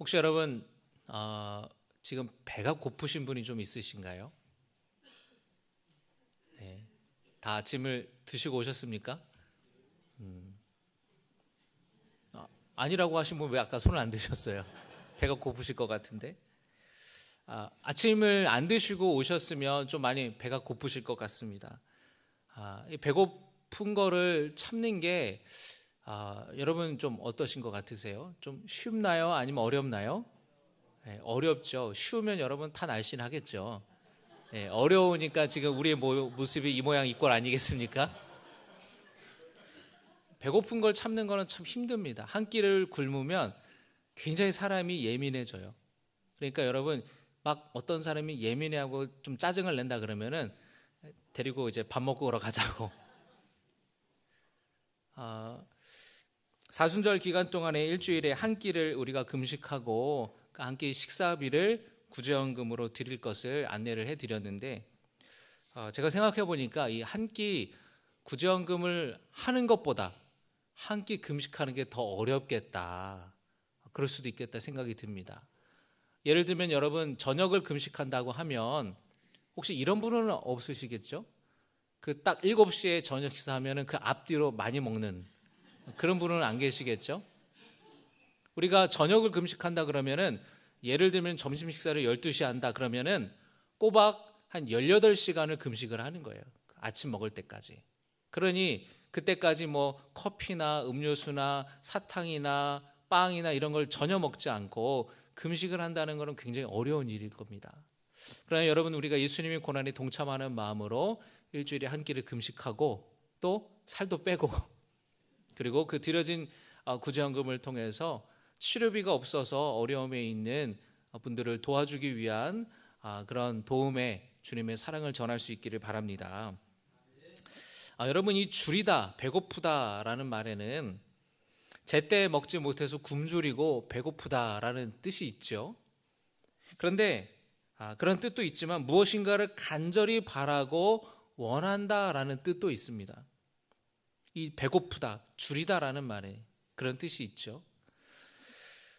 혹시 여러분 지금 배가 고프신 분이 좀 있으신가요? 네. 다 아침을 드시고 오셨습니까? 아니라고 하신 분 왜 아까 손을 안 드셨어요? 배가 고프실 것 같은데. 아침을 안 드시고 오셨으면 좀 많이 배가 고프실 것 같습니다. 이 배고픈 거를 참는 게 여러분 좀 어떠신 것 같으세요? 좀 쉽나요? 아니면 어렵나요? 네, 어렵죠. 쉬우면 여러분 다 날씬하겠죠. 네, 어려우니까 지금 우리의 모습이 이 모양 이 꼴 아니겠습니까? 배고픈 걸 참는 거는 참 힘듭니다. 한 끼를 굶으면 굉장히 사람이 예민해져요. 그러니까 여러분 막 어떤 사람이 예민해하고 좀 짜증을 낸다 그러면은 데리고 이제 밥 먹으러 가자고. 사순절 기간 동안에 일주일에 한 끼를 우리가 금식하고 그 한 끼 식사비를 구제연금으로 드릴 것을 안내를 해드렸는데 제가 생각해 보니까 이 한 끼 구제연금을 하는 것보다 한 끼 금식하는 게 더 어렵겠다. 그럴 수도 있겠다 생각이 듭니다. 예를 들면 여러분 저녁을 금식한다고 하면 혹시 이런 분은 없으시겠죠? 그 딱 7시에 저녁 식사하면 그 앞뒤로 많이 먹는 그런 분은 안 계시겠죠? 우리가 저녁을 금식한다 그러면은 예를 들면 점심 식사를 12시에 한다 그러면은 꼬박 한 18시간을 금식을 하는 거예요. 아침 먹을 때까지. 그러니 그때까지 뭐 커피나 음료수나 사탕이나 빵이나 이런 걸 전혀 먹지 않고 금식을 한다는 것은 굉장히 어려운 일일 겁니다. 그러나 여러분 우리가 예수님의 고난에 동참하는 마음으로 일주일에 한 끼를 금식하고 또 살도 빼고 그리고 그 드려진 구제연금을 통해서 치료비가 없어서 어려움에 있는 분들을 도와주기 위한 그런 도움의 주님의 사랑을 전할 수 있기를 바랍니다. 여러분 이 줄이다 배고프다라는 말에는 제때 먹지 못해서 굶주리고 배고프다라는 뜻이 있죠. 그런데 그런 뜻도 있지만 무엇인가를 간절히 바라고 원한다라는 뜻도 있습니다. 이 배고프다, 줄이다라는 말에 그런 뜻이 있죠.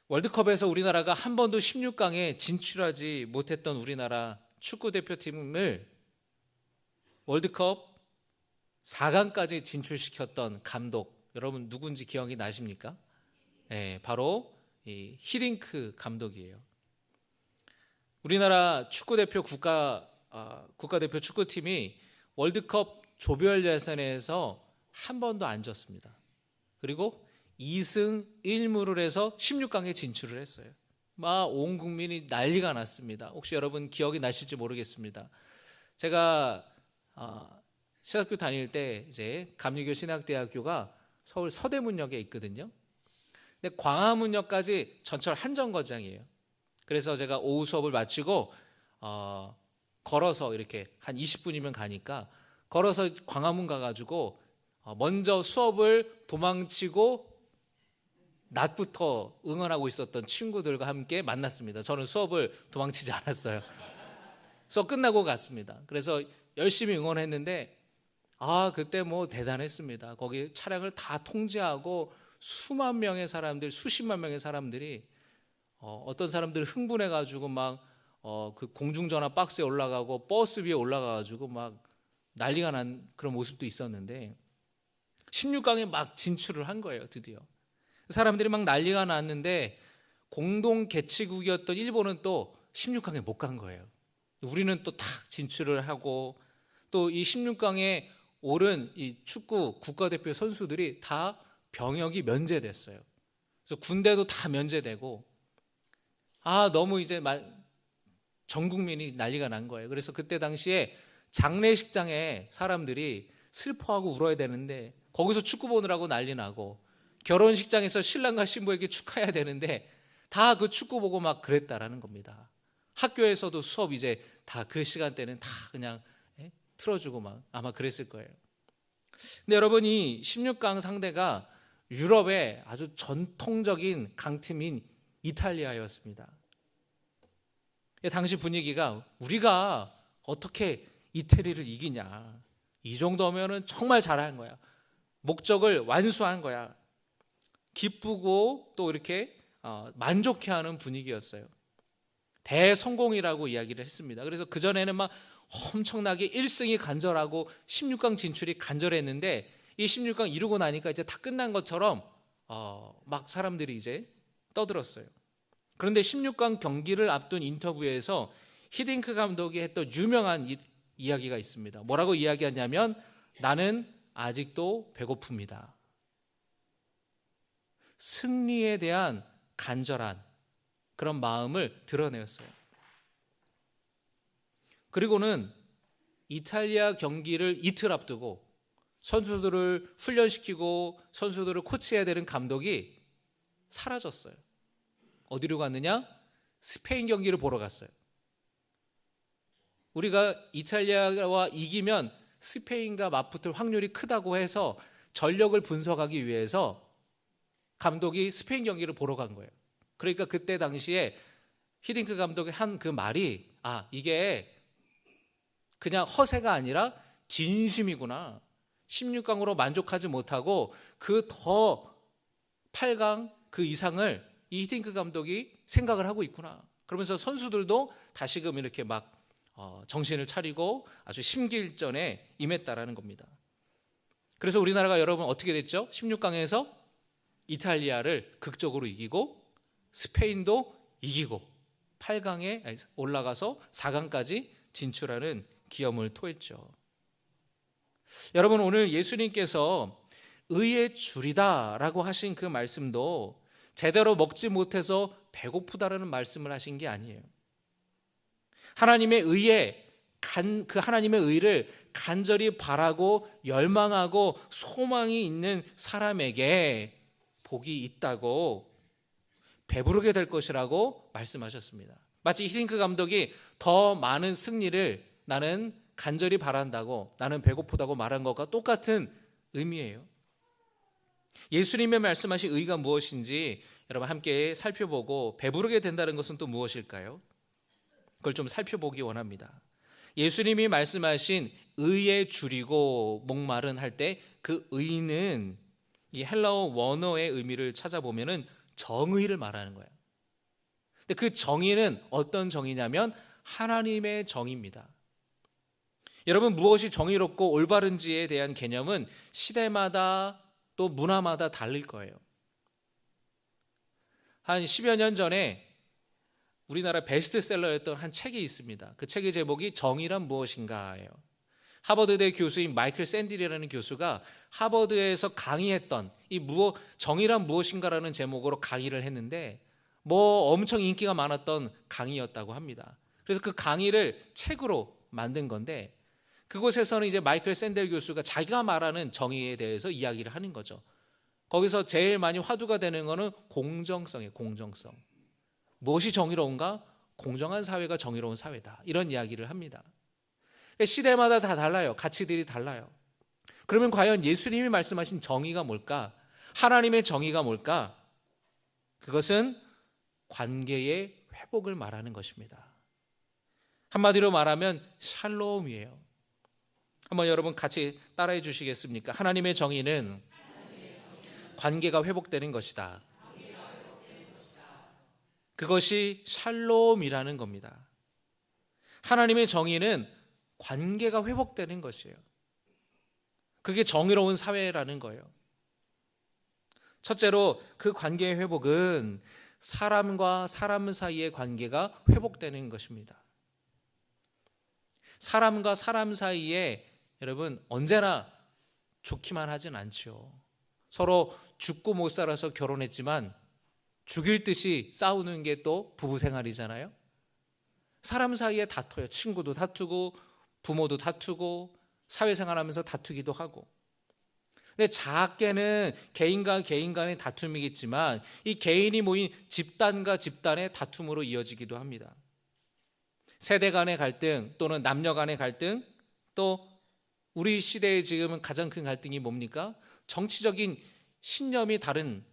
월드컵에서 우리나라가 한 번도 16강에 진출하지 못했던 우리나라 축구대표팀을 월드컵 4강까지 진출시켰던 감독 여러분 누군지 기억이 나십니까? 네, 바로 이 히딩크 감독이에요. 우리나라 축구대표 국가대표 축구팀이 월드컵 조별 예선에서 한 번도 안 졌습니다. 그리고 2승 1무를 해서 16강에 진출을 했어요. 막 온 국민이 난리가 났습니다. 혹시 여러분 기억이 나실지 모르겠습니다. 제가 신학교 다닐 때 이제 감리교 신학대학교가 서울 서대문역에 있거든요. 근데 광화문역까지 전철 한 정거장이에요. 그래서 제가 오후 수업을 마치고 걸어서 이렇게 한 20분이면 가니까 걸어서 광화문 가가지고 먼저 수업을 도망치고 낮부터 응원하고 있었던 친구들과 함께 만났습니다. 저는 수업을 도망치지 않았어요. 수업 끝나고 갔습니다. 그래서 열심히 응원했는데 그때 뭐 대단했습니다. 거기 차량을 다 통제하고 수만 명의 사람들, 수십만 명의 사람들이 어떤 사람들 흥분해가지고 막 그 공중전화 박스에 올라가고 버스 위에 올라가가지고 막 난리가 난 그런 모습도 있었는데 16강에 막 진출을 한 거예요. 드디어 사람들이 막 난리가 났는데 공동 개최국이었던 일본은 또 16강에 못 간 거예요. 우리는 또 탁 진출을 하고 또 이 16강에 오른 이 축구 국가대표 선수들이 다 병역이 면제됐어요. 그래서 군대도 다 면제되고 너무 이제 전 국민이 난리가 난 거예요. 그래서 그때 당시에 장례식장에 사람들이 슬퍼하고 울어야 되는데 거기서 축구 보느라고 난리 나고 결혼식장에서 신랑과 신부에게 축하해야 되는데 다 그 축구 보고 막 그랬다라는 겁니다. 학교에서도 수업 이제 다 그 시간대는 다 그냥 틀어주고 막 아마 그랬을 거예요. 근데 여러분 이 16강 상대가 유럽의 아주 전통적인 강팀인 이탈리아였습니다. 당시 분위기가 우리가 어떻게 이태리를 이기냐, 이 정도면은 정말 잘한 거야, 목적을 완수한 거야, 기쁘고 또 이렇게 만족해하는 분위기였어요. 대성공이라고 이야기를 했습니다. 그래서 그전에는 막 엄청나게 1승이 간절하고 16강 진출이 간절했는데 이 16강 이루고 나니까 이제 다 끝난 것처럼 막 사람들이 이제 떠들었어요. 그런데 16강 경기를 앞둔 인터뷰에서 히딩크 감독이 했던 유명한 이야기가 있습니다. 뭐라고 이야기하냐면 나는 아직도 배고픕니다. 승리에 대한 간절한 그런 마음을 드러내었어요. 그리고는 이탈리아 경기를 이틀 앞두고 선수들을 훈련시키고 선수들을 코치해야 되는 감독이 사라졌어요. 어디로 갔느냐? 스페인 경기를 보러 갔어요. 우리가 이탈리아와 이기면 스페인과 맞붙을 확률이 크다고 해서 전력을 분석하기 위해서 감독이 스페인 경기를 보러 간 거예요. 그러니까 그때 당시에 히딩크 감독이 한 그 말이 이게 그냥 허세가 아니라 진심이구나. 16강으로 만족하지 못하고 그 더 8강 그 이상을 이 히딩크 감독이 생각을 하고 있구나. 그러면서 선수들도 다시금 이렇게 막 정신을 차리고 아주 심기일전에 임했다라는 겁니다. 그래서 우리나라가 여러분 어떻게 됐죠? 16강에서 이탈리아를 극적으로 이기고 스페인도 이기고 8강에 올라가서 4강까지 진출하는 기염을 토했죠. 여러분 오늘 예수님께서 의의 줄이다라고 하신 그 말씀도 제대로 먹지 못해서 배고프다라는 말씀을 하신 게 아니에요. 하나님의 그 하나님의 의를 간절히 바라고 열망하고 소망이 있는 사람에게 복이 있다고 배부르게 될 것이라고 말씀하셨습니다. 마치 히딩크 감독이 더 많은 승리를 나는 간절히 바란다고 나는 배고프다고 말한 것과 똑같은 의미예요. 예수님의 말씀하신 의가 무엇인지 여러분 함께 살펴보고 배부르게 된다는 것은 또 무엇일까요? 그걸 좀 살펴보기 원합니다. 예수님이 말씀하신 의에 줄이고 목마른 할 때 그 의는 이 헬라어 원어의 의미를 찾아보면은 정의를 말하는 거예요. 근데 그 정의는 어떤 정의냐면 하나님의 정의입니다. 여러분 무엇이 정의롭고 올바른지에 대한 개념은 시대마다 또 문화마다 다를 거예요. 한 10여 년 전에 우리나라 베스트셀러였던 한 책이 있습니다. 그 책의 제목이 정의란 무엇인가예요. 하버드대 교수인 마이클 샌딜이라는 교수가 하버드에서 강의했던 이 정의란 무엇인가라는 제목으로 강의를 했는데 엄청 인기가 많았던 강의였다고 합니다. 그래서 그 강의를 책으로 만든 건데 그곳에서는 이제 마이클 샌델 교수가 자기가 말하는 정의에 대해서 이야기를 하는 거죠. 거기서 제일 많이 화두가 되는 거는 공정성이에요. 공정성. 무엇이 정의로운가? 공정한 사회가 정의로운 사회다. 이런 이야기를 합니다. 시대마다 다 달라요. 가치들이 달라요. 그러면 과연 예수님이 말씀하신 정의가 뭘까? 하나님의 정의가 뭘까? 그것은 관계의 회복을 말하는 것입니다. 한마디로 말하면 샬롬이에요. 한번 여러분 같이 따라해 주시겠습니까? 하나님의 정의는 관계가 회복되는 것이다. 그것이 샬롬이라는 겁니다. 하나님의 정의는 관계가 회복되는 것이에요. 그게 정의로운 사회라는 거예요. 첫째로 그 관계의 회복은 사람과 사람 사이의 관계가 회복되는 것입니다. 사람과 사람 사이에 여러분 언제나 좋기만 하진 않죠. 서로 죽고 못 살아서 결혼했지만 죽일 듯이 싸우는 게 또 부부 생활이잖아요. 사람 사이에 다퉈요. 친구도 다투고 부모도 다투고 사회생활하면서 다투기도 하고. 근데 작게는 개인과 개인 간의 다툼이겠지만 이 개인이 모인 집단과 집단의 다툼으로 이어지기도 합니다. 세대 간의 갈등 또는 남녀 간의 갈등, 또 우리 시대에 지금은 가장 큰 갈등이 뭡니까? 정치적인 신념이 다른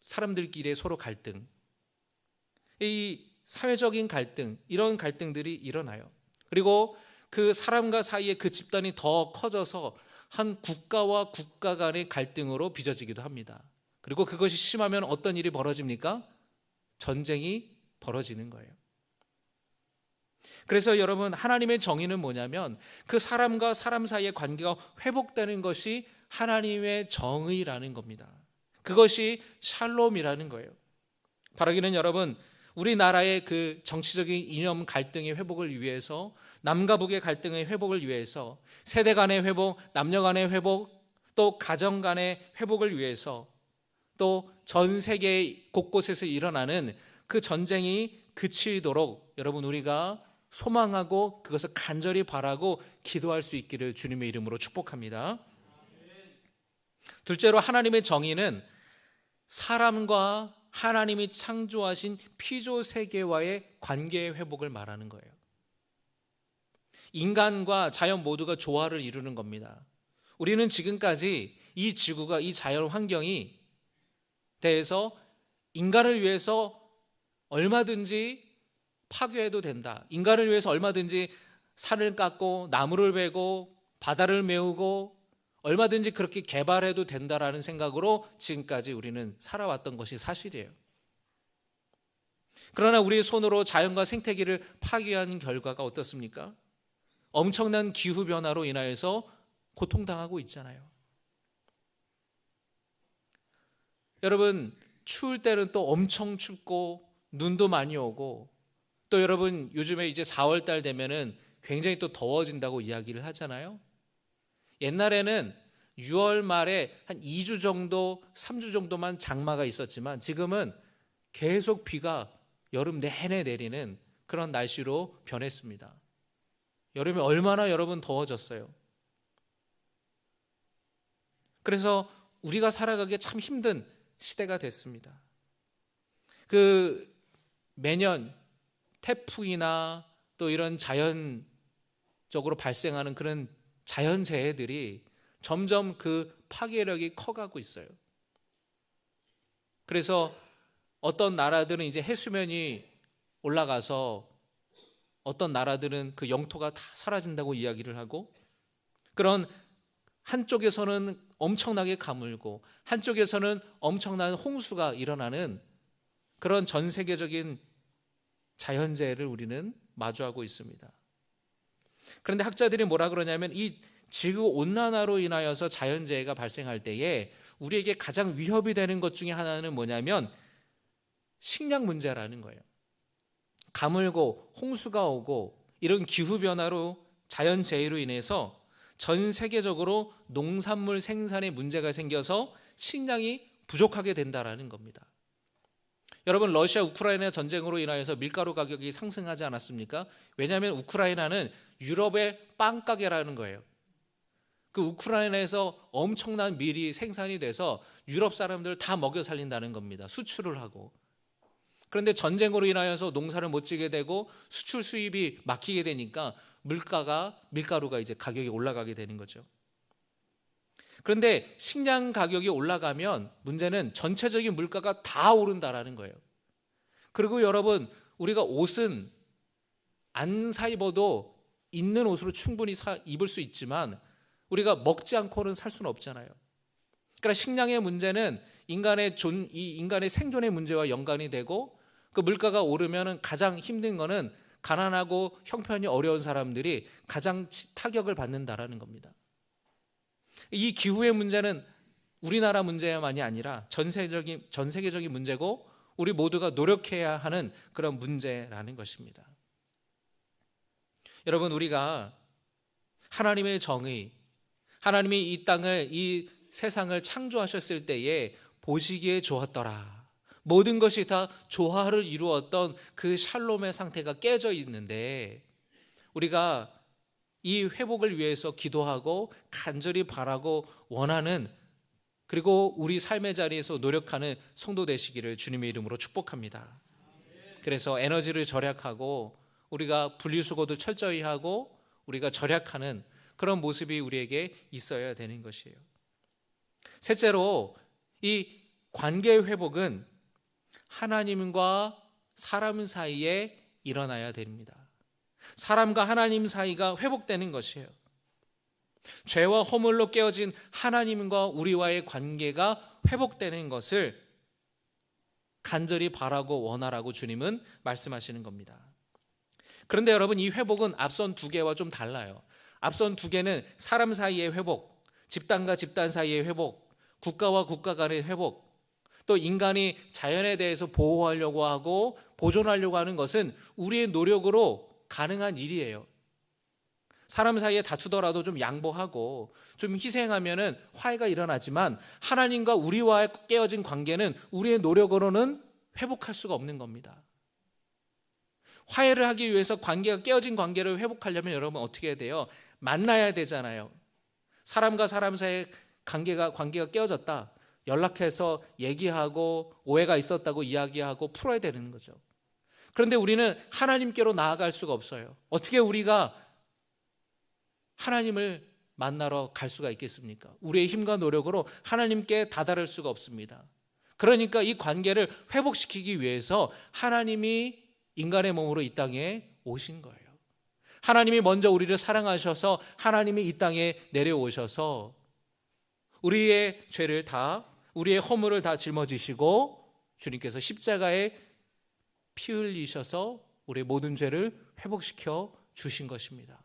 사람들끼리의 서로 갈등, 이 사회적인 갈등, 이런 갈등들이 일어나요. 그리고 그 사람과 사이의 그 집단이 더 커져서 한 국가와 국가 간의 갈등으로 빚어지기도 합니다. 그리고 그것이 심하면 어떤 일이 벌어집니까? 전쟁이 벌어지는 거예요. 그래서 여러분, 하나님의 정의는 뭐냐면 그 사람과 사람 사이의 관계가 회복되는 것이 하나님의 정의라는 겁니다. 그것이 샬롬이라는 거예요. 바라기는 여러분, 우리나라의 그 정치적인 이념 갈등의 회복을 위해서, 남과 북의 갈등의 회복을 위해서, 세대 간의 회복, 남녀 간의 회복, 또 가정 간의 회복을 위해서, 또 전 세계 곳곳에서 일어나는 그 전쟁이 그치도록 여러분, 우리가 소망하고 그것을 간절히 바라고 기도할 수 있기를 주님의 이름으로 축복합니다. 둘째로, 하나님의 정의는 사람과 하나님이 창조하신 피조 세계와의 관계의 회복을 말하는 거예요. 인간과 자연 모두가 조화를 이루는 겁니다. 우리는 지금까지 이 지구가, 이 자연 환경이 대해서 인간을 위해서 얼마든지 파괴해도 된다, 인간을 위해서 얼마든지 산을 깎고 나무를 베고 바다를 메우고 얼마든지 그렇게 개발해도 된다라는 생각으로 지금까지 우리는 살아왔던 것이 사실이에요. 그러나 우리의 손으로 자연과 생태계를 파괴한 결과가 어떻습니까? 엄청난 기후변화로 인하여서 고통당하고 있잖아요. 여러분, 추울 때는 또 엄청 춥고 눈도 많이 오고, 또 여러분 요즘에 이제 4월 달 되면은 굉장히 또 더워진다고 이야기를 하잖아요. 옛날에는 6월 말에 한 2주 정도, 3주 정도만 장마가 있었지만 지금은 계속 비가 여름 내내 내리는 그런 날씨로 변했습니다. 여름이 얼마나 여러분 더워졌어요. 그래서 우리가 살아가기에 참 힘든 시대가 됐습니다. 매년 태풍이나 또 이런 자연적으로 발생하는 그런 자연재해들이 점점 그 파괴력이 커가고 있어요. 그래서 어떤 나라들은 이제 해수면이 올라가서 어떤 나라들은 그 영토가 다 사라진다고 이야기를 하고, 그런 한쪽에서는 엄청나게 가물고 한쪽에서는 엄청난 홍수가 일어나는 그런 전 세계적인 자연재해를 우리는 마주하고 있습니다. 그런데 학자들이 뭐라 그러냐면 이 지구온난화로 인하여서 자연재해가 발생할 때에 우리에게 가장 위협이 되는 것 중에 하나는 뭐냐면 식량 문제라는 거예요. 가물고 홍수가 오고 이런 기후변화로 자연재해로 인해서 전 세계적으로 농산물 생산에 문제가 생겨서 식량이 부족하게 된다라는 겁니다. 여러분, 러시아 우크라이나 전쟁으로 인하여서 밀가루 가격이 상승하지 않았습니까? 왜냐하면 우크라이나는 유럽의 빵가게라는 거예요. 그 우크라이나에서 엄청난 밀이 생산이 돼서 유럽 사람들을 다 먹여 살린다는 겁니다. 수출을 하고. 그런데 전쟁으로 인하여서 농사를 못 지게 되고 수출 수입이 막히게 되니까 밀가루가 이제 가격이 올라가게 되는 거죠. 그런데 식량 가격이 올라가면 문제는 전체적인 물가가 다 오른다라는 거예요. 그리고 여러분, 우리가 옷은 안 사 입어도 있는 옷으로 충분히 입을 수 있지만 우리가 먹지 않고는 살 수는 없잖아요. 그러니까 식량의 문제는 인간의 생존의 문제와 연관이 되고, 그 물가가 오르면 가장 힘든 거는 가난하고 형편이 어려운 사람들이 가장 타격을 받는다라는 겁니다. 이 기후의 문제는 우리나라 문제만이 아니라 전 세계적인 문제고 우리 모두가 노력해야 하는 그런 문제라는 것입니다. 여러분, 우리가 하나님의 정의, 하나님이 이 땅을, 이 세상을 창조하셨을 때에 보시기에 좋았더라, 모든 것이 다 조화를 이루었던 그 샬롬의 상태가 깨져 있는데, 우리가 이 회복을 위해서 기도하고 간절히 바라고 원하는, 그리고 우리 삶의 자리에서 노력하는 성도 되시기를 주님의 이름으로 축복합니다. 그래서 에너지를 절약하고 우리가 분리수거도 철저히 하고 우리가 절약하는 그런 모습이 우리에게 있어야 되는 것이에요. 셋째로, 이 관계의 회복은 하나님과 사람 사이에 일어나야 됩니다. 사람과 하나님 사이가 회복되는 것이에요. 죄와 허물로 깨어진 하나님과 우리와의 관계가 회복되는 것을 간절히 바라고 원하라고 주님은 말씀하시는 겁니다. 그런데 여러분, 이 회복은 앞선 두 개와 좀 달라요. 앞선 두 개는 사람 사이의 회복, 집단과 집단 사이의 회복, 국가와 국가 간의 회복, 또 인간이 자연에 대해서 보호하려고 하고 보존하려고 하는 것은 우리의 노력으로 가능한 일이에요. 사람 사이에 다투더라도 좀 양보하고 좀 희생하면은 화해가 일어나지만 하나님과 우리와의 깨어진 관계는 우리의 노력으로는 회복할 수가 없는 겁니다. 화해를 하기 위해서 깨어진 관계를 회복하려면 여러분 어떻게 해야 돼요? 만나야 되잖아요. 사람과 사람 사이의 관계가 깨어졌다. 연락해서 얘기하고 오해가 있었다고 이야기하고 풀어야 되는 거죠. 그런데 우리는 하나님께로 나아갈 수가 없어요. 어떻게 우리가 하나님을 만나러 갈 수가 있겠습니까? 우리의 힘과 노력으로 하나님께 다다를 수가 없습니다. 그러니까 이 관계를 회복시키기 위해서 하나님이 인간의 몸으로 이 땅에 오신 거예요. 하나님이 먼저 우리를 사랑하셔서 하나님이 이 땅에 내려오셔서 우리의 죄를 다, 우리의 허물을 다 짊어지시고 주님께서 십자가에 피 흘리셔서 우리의 모든 죄를 회복시켜 주신 것입니다.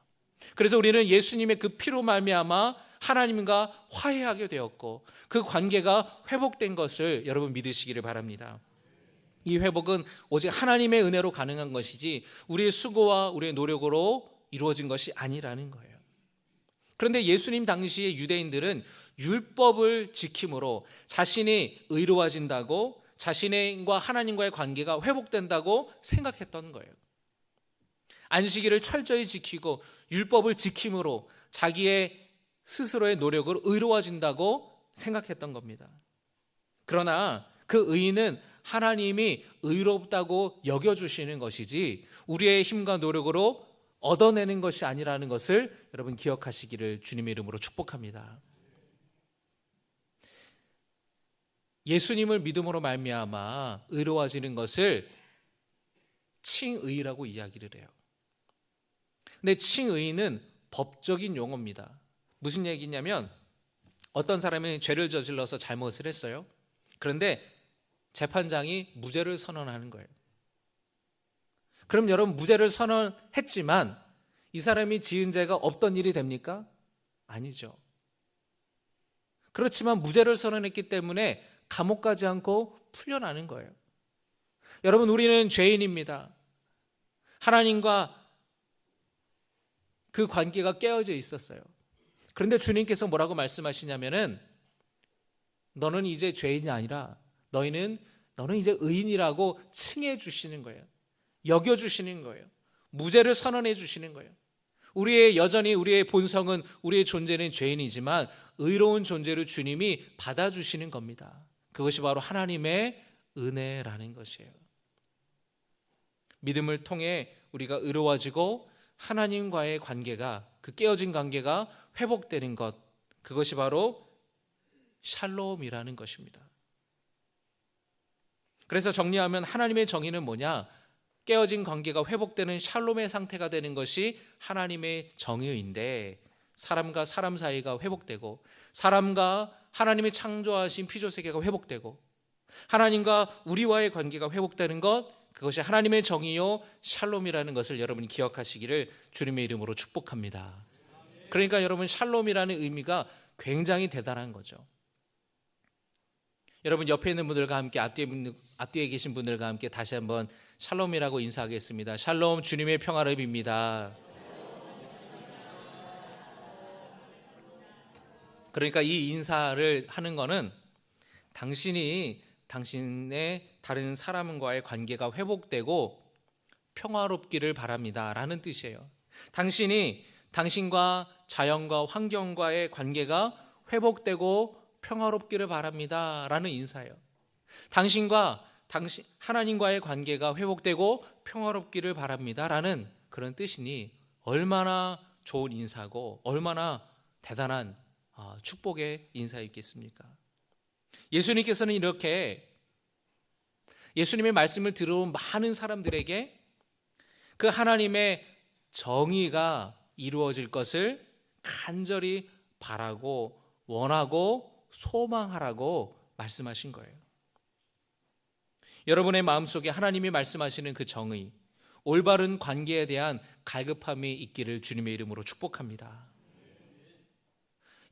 그래서 우리는 예수님의 그 피로 말미암아 하나님과 화해하게 되었고 그 관계가 회복된 것을 여러분 믿으시기를 바랍니다. 이 회복은 오직 하나님의 은혜로 가능한 것이지 우리의 수고와 우리의 노력으로 이루어진 것이 아니라는 거예요. 그런데 예수님 당시의 유대인들은 율법을 지킴으로 자신이 의로워진다고, 자신과 하나님과의 관계가 회복된다고 생각했던 거예요. 안식일을 철저히 지키고 율법을 지킴으로 자기의 스스로의 노력으로 의로워진다고 생각했던 겁니다. 그러나 그 의의는 하나님이 의롭다고 여겨주시는 것이지 우리의 힘과 노력으로 얻어내는 것이 아니라는 것을 여러분 기억하시기를 주님의 이름으로 축복합니다. 예수님을 믿음으로 말미암아 의로워지는 것을 칭의라고 이야기를 해요. 근데 칭의는 법적인 용어입니다. 무슨 얘기냐면 어떤 사람이 죄를 저질러서 잘못을 했어요. 그런데 재판장이 무죄를 선언하는 거예요. 그럼 여러분 무죄를 선언했지만 이 사람이 지은 죄가 없던 일이 됩니까? 아니죠. 그렇지만 무죄를 선언했기 때문에 감옥 가지 않고 풀려나는 거예요. 여러분 우리는 죄인입니다. 하나님과 그 관계가 깨어져 있었어요. 그런데 주님께서 뭐라고 말씀하시냐면은 너는 이제 죄인이 아니라 너는 이제 의인이라고 칭해 주시는 거예요. 여겨 주시는 거예요. 무죄를 선언해 주시는 거예요. 여전히 우리의 본성은, 우리의 존재는 죄인이지만 의로운 존재로 주님이 받아주시는 겁니다. 그것이 바로 하나님의 은혜라는 것이에요. 믿음을 통해 우리가 의로워지고 하나님과의 관계가, 그 깨어진 관계가 회복되는 것, 그것이 바로 샬롬이라는 것입니다. 그래서 정리하면 하나님의 정의는 뭐냐? 깨어진 관계가 회복되는 샬롬의 상태가 되는 것이 하나님의 정의인데, 사람과 사람 사이가 회복되고 사람과 하나님이 창조하신 피조세계가 회복되고 하나님과 우리와의 관계가 회복되는 것, 그것이 하나님의 정의요 샬롬이라는 것을 여러분이 기억하시기를 주님의 이름으로 축복합니다. 그러니까 여러분 샬롬이라는 의미가 굉장히 대단한 거죠. 여러분 옆에 있는 분들과 함께, 앞뒤에 계신 분들과 함께 다시 한번 샬롬이라고 인사하겠습니다. 샬롬, 주님의 평화를 빕니다. 그러니까 이 인사를 하는 거는 당신이 당신의 다른 사람과의 관계가 회복되고 평화롭기를 바랍니다 라는 뜻이에요. 당신이 당신과 자연과 환경과의 관계가 회복되고 평화롭기를 바랍니다 라는 인사예요. 하나님과의 관계가 회복되고 평화롭기를 바랍니다 라는 그런 뜻이니 얼마나 좋은 인사고 얼마나 대단한 축복의 인사였겠습니까? 예수님께서는 이렇게 예수님의 말씀을 들어온 많은 사람들에게 그 하나님의 정의가 이루어질 것을 간절히 바라고 원하고 소망하라고 말씀하신 거예요. 여러분의 마음속에 하나님이 말씀하시는 그 정의, 올바른 관계에 대한 갈급함이 있기를 주님의 이름으로 축복합니다.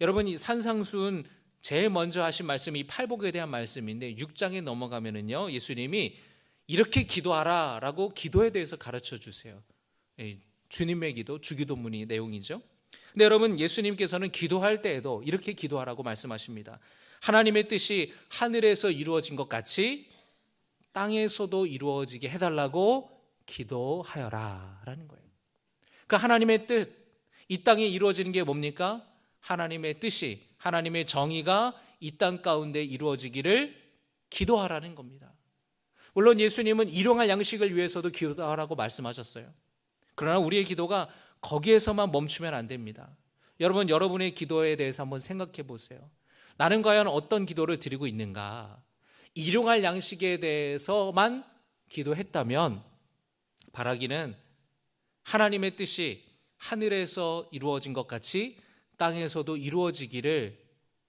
여러분, 이 산상수훈 제일 먼저 하신 말씀이 이 팔복에 대한 말씀인데 6장에 넘어가면은요, 예수님이 이렇게 기도하라 라고 기도에 대해서 가르쳐 주세요. 주님의 기도, 주기도문이 내용이죠. 근데 여러분, 예수님께서는 기도할 때에도 이렇게 기도하라고 말씀하십니다. 하나님의 뜻이 하늘에서 이루어진 것 같이 땅에서도 이루어지게 해달라고 기도하여라 라는 거예요. 그 하나님의 뜻, 이 땅에 이루어지는 게 뭡니까? 하나님의 뜻이, 하나님의 정의가 이 땅 가운데 이루어지기를 기도하라는 겁니다. 물론 예수님은 일용할 양식을 위해서도 기도하라고 말씀하셨어요. 그러나 우리의 기도가 거기에서만 멈추면 안 됩니다. 여러분, 여러분의 기도에 대해서 한번 생각해 보세요. 나는 과연 어떤 기도를 드리고 있는가? 일용할 양식에 대해서만 기도했다면 바라기는 하나님의 뜻이 하늘에서 이루어진 것 같이 땅에서도 이루어지기를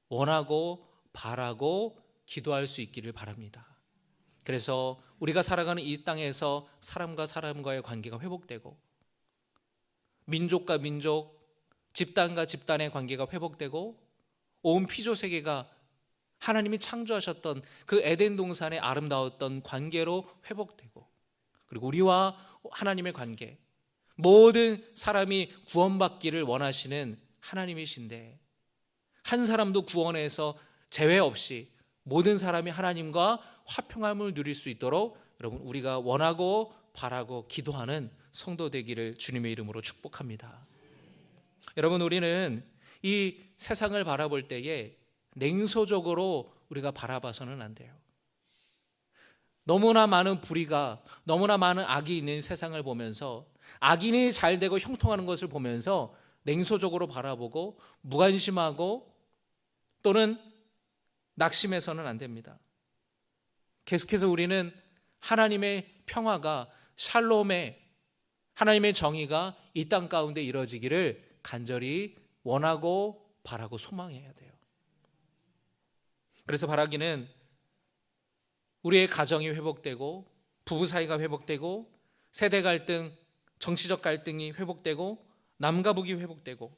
원하고 바라고 기도할 수 있기를 바랍니다. 그래서 우리가 살아가는 이 땅에서 사람과 사람과의 관계가 회복되고, 민족과 민족, 집단과 집단의 관계가 회복되고, 온 피조 세계가 하나님이 창조하셨던 그 에덴 동산의 아름다웠던 관계로 회복되고, 그리고 우리와 하나님의 관계, 모든 사람이 구원받기를 원하시는 하나님이신데 한 사람도 구원에서 제외 없이 모든 사람이 하나님과 화평함을 누릴 수 있도록 여러분, 우리가 원하고 바라고 기도하는 성도 되기를 주님의 이름으로 축복합니다. 여러분, 우리는 이 세상을 바라볼 때에 냉소적으로 우리가 바라봐서는 안 돼요. 너무나 많은 불의가, 너무나 많은 악이 있는 세상을 보면서 악인이 잘 되고 형통하는 것을 보면서 냉소적으로 바라보고 무관심하고 또는 낙심해서는 안 됩니다. 계속해서 우리는 하나님의 평화가, 샬롬의 하나님의 정의가 이 땅 가운데 이루어지기를 간절히 원하고 바라고 소망해야 돼요. 그래서 바라기는 우리의 가정이 회복되고, 부부 사이가 회복되고, 세대 갈등, 정치적 갈등이 회복되고, 남과 북이 회복되고,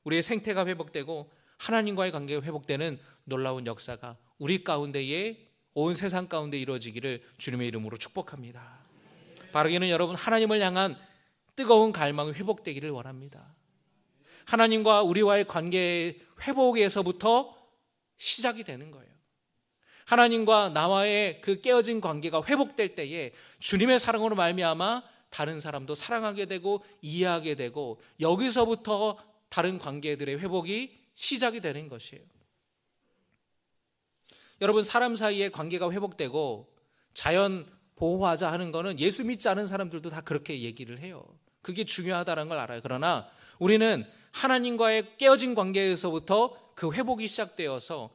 우리의 생태가 회복되고, 하나님과의 관계가 회복되는 놀라운 역사가 우리 가운데에, 온 세상 가운데 이루어지기를 주님의 이름으로 축복합니다. 바라기는 여러분, 하나님을 향한 뜨거운 갈망이 회복되기를 원합니다. 하나님과 우리와의 관계의 회복에서부터 시작이 되는 거예요. 하나님과 나와의 그 깨어진 관계가 회복될 때에 주님의 사랑으로 말미암아 다른 사람도 사랑하게 되고 이해하게 되고, 여기서부터 다른 관계들의 회복이 시작이 되는 것이에요. 여러분, 사람 사이의 관계가 회복되고 자연 보호하자 하는 거는 예수 믿지 않은 사람들도 다 그렇게 얘기를 해요. 그게 중요하다는 걸 알아요. 그러나 우리는 하나님과의 깨어진 관계에서부터 그 회복이 시작되어서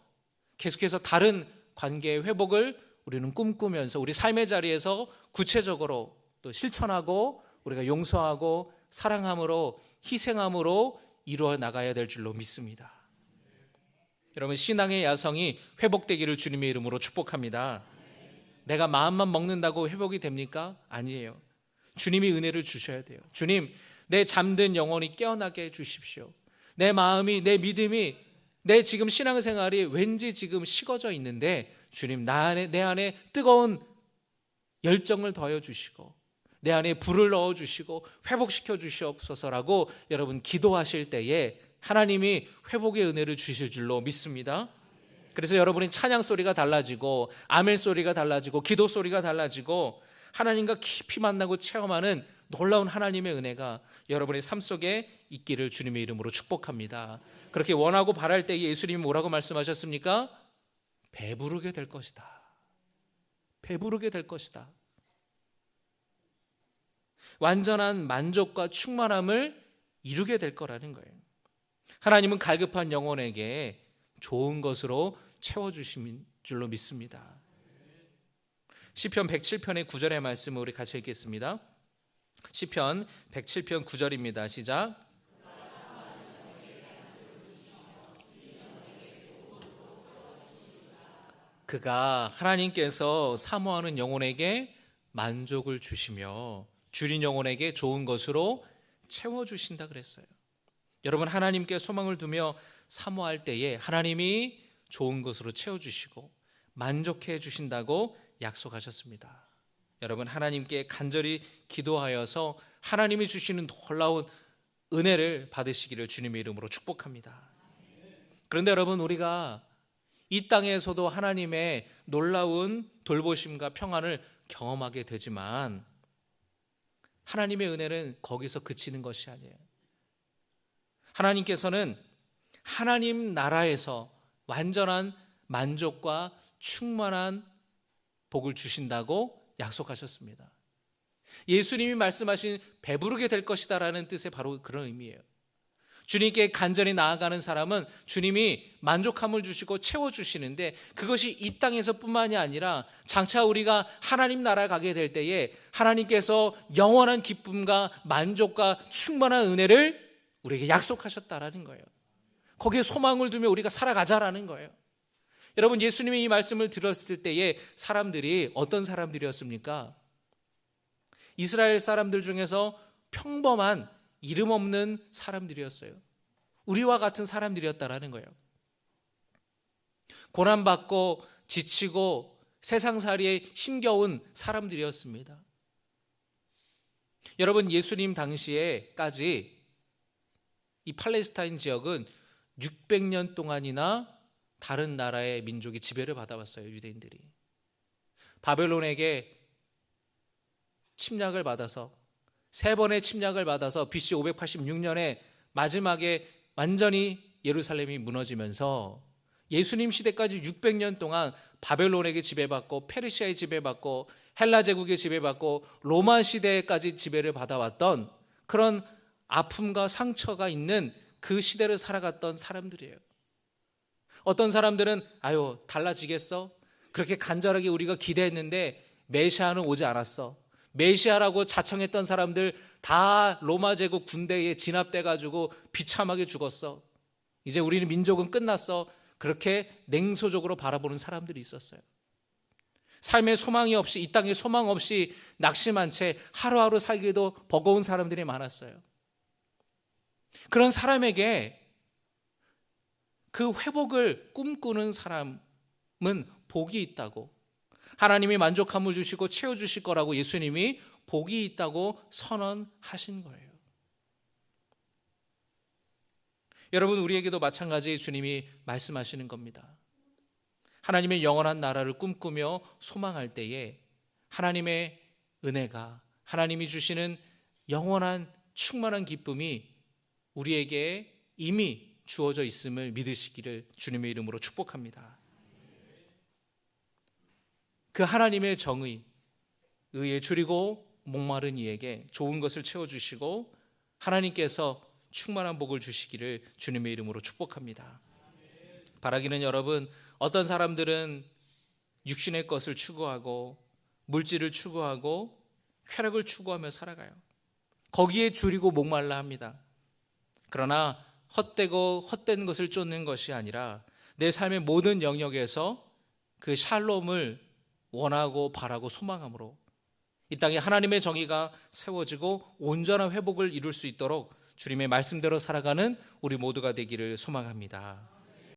계속해서 다른 관계의 회복을 우리는 꿈꾸면서 우리 삶의 자리에서 구체적으로 또 실천하고 우리가 용서하고 사랑함으로 희생함으로 이루어 나가야 될 줄로 믿습니다. 여러분, 신앙의 야성이 회복되기를 주님의 이름으로 축복합니다. 내가 마음만 먹는다고 회복이 됩니까? 아니에요. 주님이 은혜를 주셔야 돼요. 주님, 내 잠든 영혼이 깨어나게 해 주십시오. 내 마음이, 내 믿음이, 내 지금 신앙생활이 왠지 지금 식어져 있는데 주님, 내 안에 뜨거운 열정을 더해 주시고 내 안에 불을 넣어 주시고 회복시켜 주시옵소서라고 여러분 기도하실 때에 하나님이 회복의 은혜를 주실 줄로 믿습니다. 그래서 여러분이 찬양 소리가 달라지고 아멘 소리가 달라지고 기도 소리가 달라지고 하나님과 깊이 만나고 체험하는 놀라운 하나님의 은혜가 여러분의 삶 속에 있기를 주님의 이름으로 축복합니다. 그렇게 원하고 바랄 때 예수님이 뭐라고 말씀하셨습니까? 배부르게 될 것이다. 배부르게 될 것이다. 완전한 만족과 충만함을 이루게 될 거라는 거예요. 하나님은 갈급한 영혼에게 좋은 것으로 채워주신 줄로 믿습니다. 시편 107편의 9절의 말씀을 우리 같이 읽겠습니다. 시편 107편 9절입니다. 시작. 그가 하나님께서 사모하는 영혼에게 만족을 주시며 줄인 영혼에게 좋은 것으로 채워주신다 그랬어요. 여러분, 하나님께 소망을 두며 사모할 때에 하나님이 좋은 것으로 채워주시고 만족해 주신다고 약속하셨습니다. 여러분, 하나님께 간절히 기도하여서 하나님이 주시는 놀라운 은혜를 받으시기를 주님의 이름으로 축복합니다. 그런데 여러분, 우리가 이 땅에서도 하나님의 놀라운 돌보심과 평안을 경험하게 되지만 하나님의 은혜는 거기서 그치는 것이 아니에요. 하나님께서는 하나님 나라에서 완전한 만족과 충만한 복을 주신다고 약속하셨습니다. 예수님이 말씀하신 배부르게 될 것이다라는 뜻의 바로 그런 의미예요. 주님께 간절히 나아가는 사람은 주님이 만족함을 주시고 채워주시는데, 그것이 이 땅에서뿐만이 아니라 장차 우리가 하나님 나라에 가게 될 때에 하나님께서 영원한 기쁨과 만족과 충만한 은혜를 우리에게 약속하셨다라는 거예요. 거기에 소망을 두며 우리가 살아가자라는 거예요. 여러분, 예수님이 이 말씀을 들었을 때에 사람들이 어떤 사람들이었습니까? 이스라엘 사람들 중에서 평범한 이름 없는 사람들이었어요. 우리와 같은 사람들이었다라는 거예요. 고난받고 지치고 세상살이에 힘겨운 사람들이었습니다. 여러분, 예수님 당시에까지 이 팔레스타인 지역은 600년 동안이나 다른 나라의 민족이 지배를 받아왔어요. 유대인들이 바벨론에게 침략을 받아서 3번의 침략을 받아서 BC 586년에 마지막에 완전히 예루살렘이 무너지면서 예수님 시대까지 600년 동안 바벨론에게 지배받고 페르시아에 지배받고 헬라 제국에 지배받고 로마 시대까지 지배를 받아왔던 그런 아픔과 상처가 있는 그 시대를 살아갔던 사람들이에요. 어떤 사람들은 아유, 달라지겠어? 그렇게 간절하게 우리가 기대했는데 메시아는 오지 않았어. 메시아라고 자청했던 사람들 다 로마 제국 군대에 진압돼 가지고 비참하게 죽었어. 이제 우리는 민족은 끝났어. 그렇게 냉소적으로 바라보는 사람들이 있었어요. 삶에 소망이 없이, 이 땅에 소망 없이 낙심한 채 하루하루 살기도 버거운 사람들이 많았어요. 그런 사람에게 그 회복을 꿈꾸는 사람은 복이 있다고, 하나님이 만족함을 주시고 채워주실 거라고 예수님이 복이 있다고 선언하신 거예요. 여러분, 우리에게도 마찬가지 주님이 말씀하시는 겁니다. 하나님의 영원한 나라를 꿈꾸며 소망할 때에 하나님의 은혜가, 하나님이 주시는 영원한 충만한 기쁨이 우리에게 이미 주어져 있음을 믿으시기를 주님의 이름으로 축복합니다. 그 하나님의 정의, 의에 줄이고 목마른 이에게 좋은 것을 채워주시고 하나님께서 충만한 복을 주시기를 주님의 이름으로 축복합니다. 바라기는 여러분, 어떤 사람들은 육신의 것을 추구하고 물질을 추구하고 쾌락을 추구하며 살아가요. 거기에 줄이고 목말라 합니다. 그러나 헛되고 헛된 것을 쫓는 것이 아니라 내 삶의 모든 영역에서 그 샬롬을 원하고 바라고 소망함으로 이 땅에 하나님의 정의가 세워지고 온전한 회복을 이룰 수 있도록 주님의 말씀대로 살아가는 우리 모두가 되기를 소망합니다.